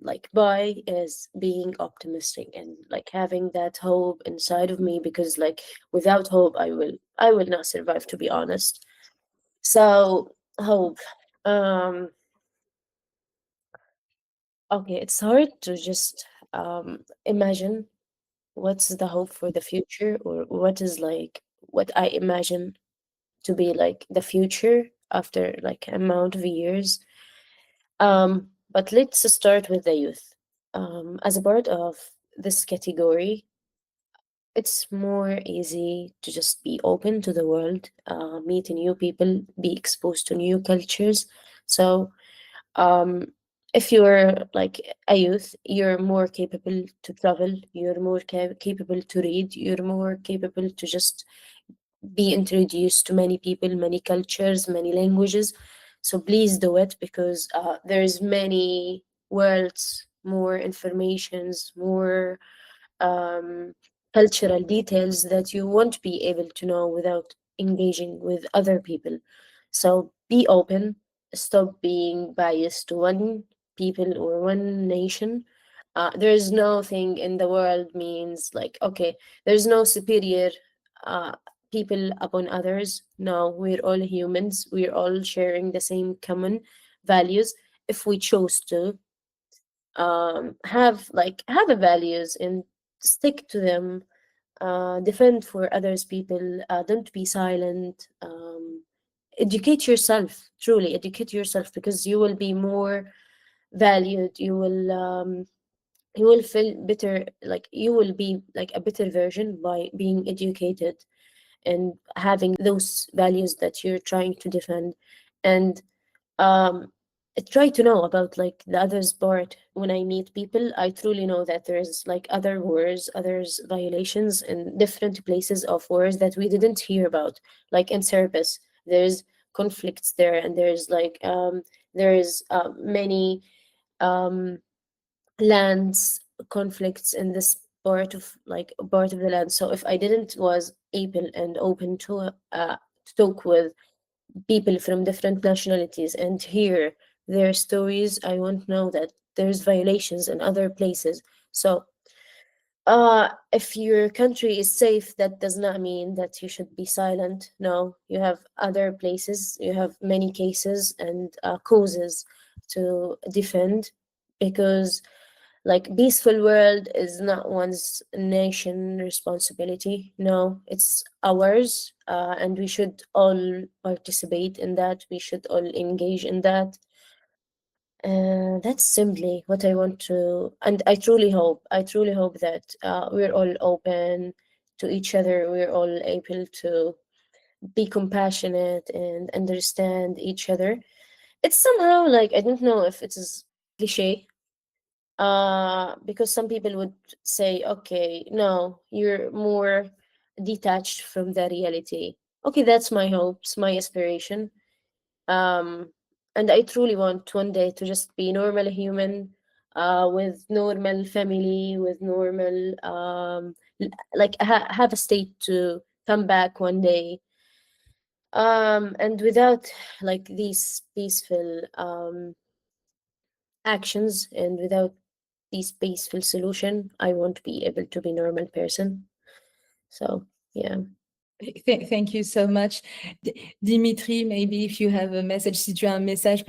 like by is being optimistic and like having that hope inside of me, because like without hope I will not survive, to be honest. So hope. Okay, it's hard to just imagine what's the hope for the future, or what is like what I imagine to be like the future after like amount of years. But let's start with the youth. As a part of this category, it's more easy to just be open to the world, meet new people, be exposed to new cultures. So um, if you're like a youth, you're more capable to travel, you're more capable to read, you're more capable to just be introduced to many people, many cultures, many languages. So please do it, because there's many worlds, more informations, more um, cultural details that you won't be able to know without engaging with other people. So be open, stop being biased to one people or one nation. There is no thing in the world means like, okay, there's no superior uh, people upon others. No, we're all humans. We're all sharing the same common values. If we chose to have a values and stick to them, defend for others people, don't be silent, educate yourself, truly educate yourself, because you will be more valued, you will feel better, like you will be like a better version by being educated and having those values that you're trying to defend. And um try to know about like the others part. When I meet people, I truly know that there's like other wars, others violations in different places of wars that we didn't hear about. Like in service, there's conflicts there, and there's like there's many um lands conflicts in this part of the land. So if I didn't was able and open to talk with people from different nationalities and hear their stories, I won't know that there's violations in other places. So if your country is safe, that does not mean that you should be silent. No, you have other places, you have many cases and causes to defend, because like peaceful world is not one's nation responsibility. No, it's ours, and we should all participate in that, we should all engage in that. That's simply what I want to, and I truly hope that we're all open to each other, we're all able to be compassionate and understand each other. It's somehow like, I don't know if it is cliche, because some people would say, okay, no, you're more detached from the reality. Okay, that's my hopes, my aspiration. And I truly want one day to just be normal human, with normal family, with normal, like have a state to come back one day, and without like these peaceful actions, and without this peaceful solution, I won't be able to be normal person. So yeah. Thank you so much. Dimitri, maybe if you have a message, si tu as un message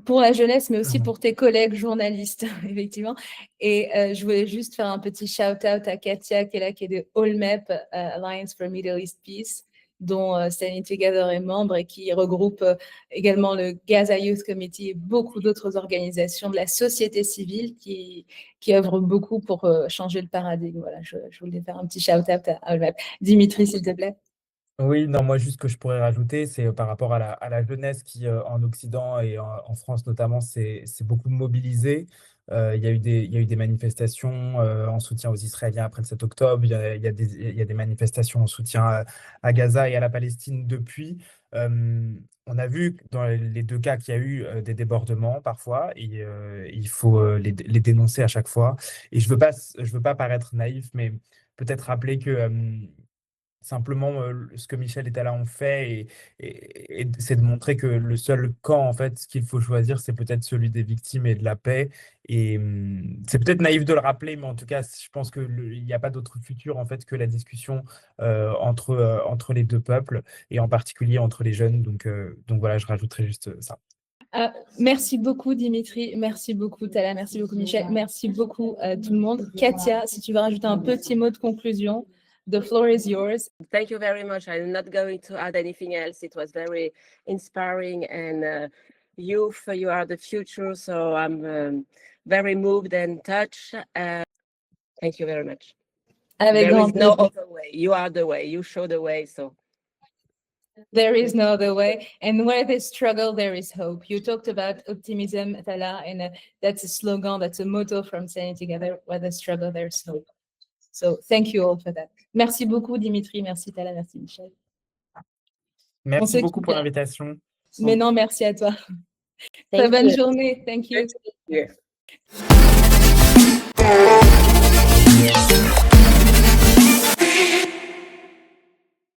pour la jeunesse, mais aussi pour tes collègues journalistes, effectivement. Et je voulais juste faire un petit shout-out à Katia, qui est là, qui est de AllMap, Alliance for Middle East Peace, dont Standing Together est membre, et qui regroupe également le Gaza Youth Committee et beaucoup d'autres organisations de la société civile qui œuvrent beaucoup pour changer le paradigme. Voilà, je voulais faire un petit shout-out à AllMap. Dimitri, s'il te plaît. Oui, non, moi, juste ce que je pourrais rajouter, c'est par rapport à la jeunesse qui, en Occident et en France notamment, c'est beaucoup mobilisée. Il y a eu des manifestations en soutien aux Israéliens après le 7 octobre. Il y a des manifestations en soutien à Gaza et à la Palestine depuis. On a vu dans les deux cas qu'il y a eu des débordements parfois, et il faut les dénoncer à chaque fois. Et je veux pas paraître naïf, mais peut-être rappeler que simplement, ce que Michel et Tala ont fait, et c'est de montrer que le seul camp, en fait, qu'il faut choisir, c'est peut-être celui des victimes et de la paix. Et c'est peut-être naïf de le rappeler, mais en tout cas, je pense qu'il n'y a pas d'autre futur, en fait, que la discussion entre les deux peuples, et en particulier entre les jeunes. Donc voilà, je rajouterai juste ça. Merci beaucoup Dimitri, merci beaucoup Tala, merci beaucoup Michel, merci beaucoup tout le monde. Katia, si tu veux rajouter un petit mot de conclusion, the floor is yours. Thank you very much. I'm not going to add anything else. It was very inspiring, and youth, you are the future. So I'm very moved and touched. Thank you very much. Avec There grand is no plaisir. other way. You are the way. You show the way. So There is no other way. And where there's struggle, there is hope. You talked about optimism, Tala, and that's a slogan, that's a motto from Standing Together. Where there's struggle, there's hope. So thank you all for that. Merci beaucoup, Dimitri. Merci, Tala. Merci, Michel. Merci se beaucoup quitte pour là. l'invitation. Mais non, merci à toi. Très Thank bonne you. journée. Thank you. Great to be here.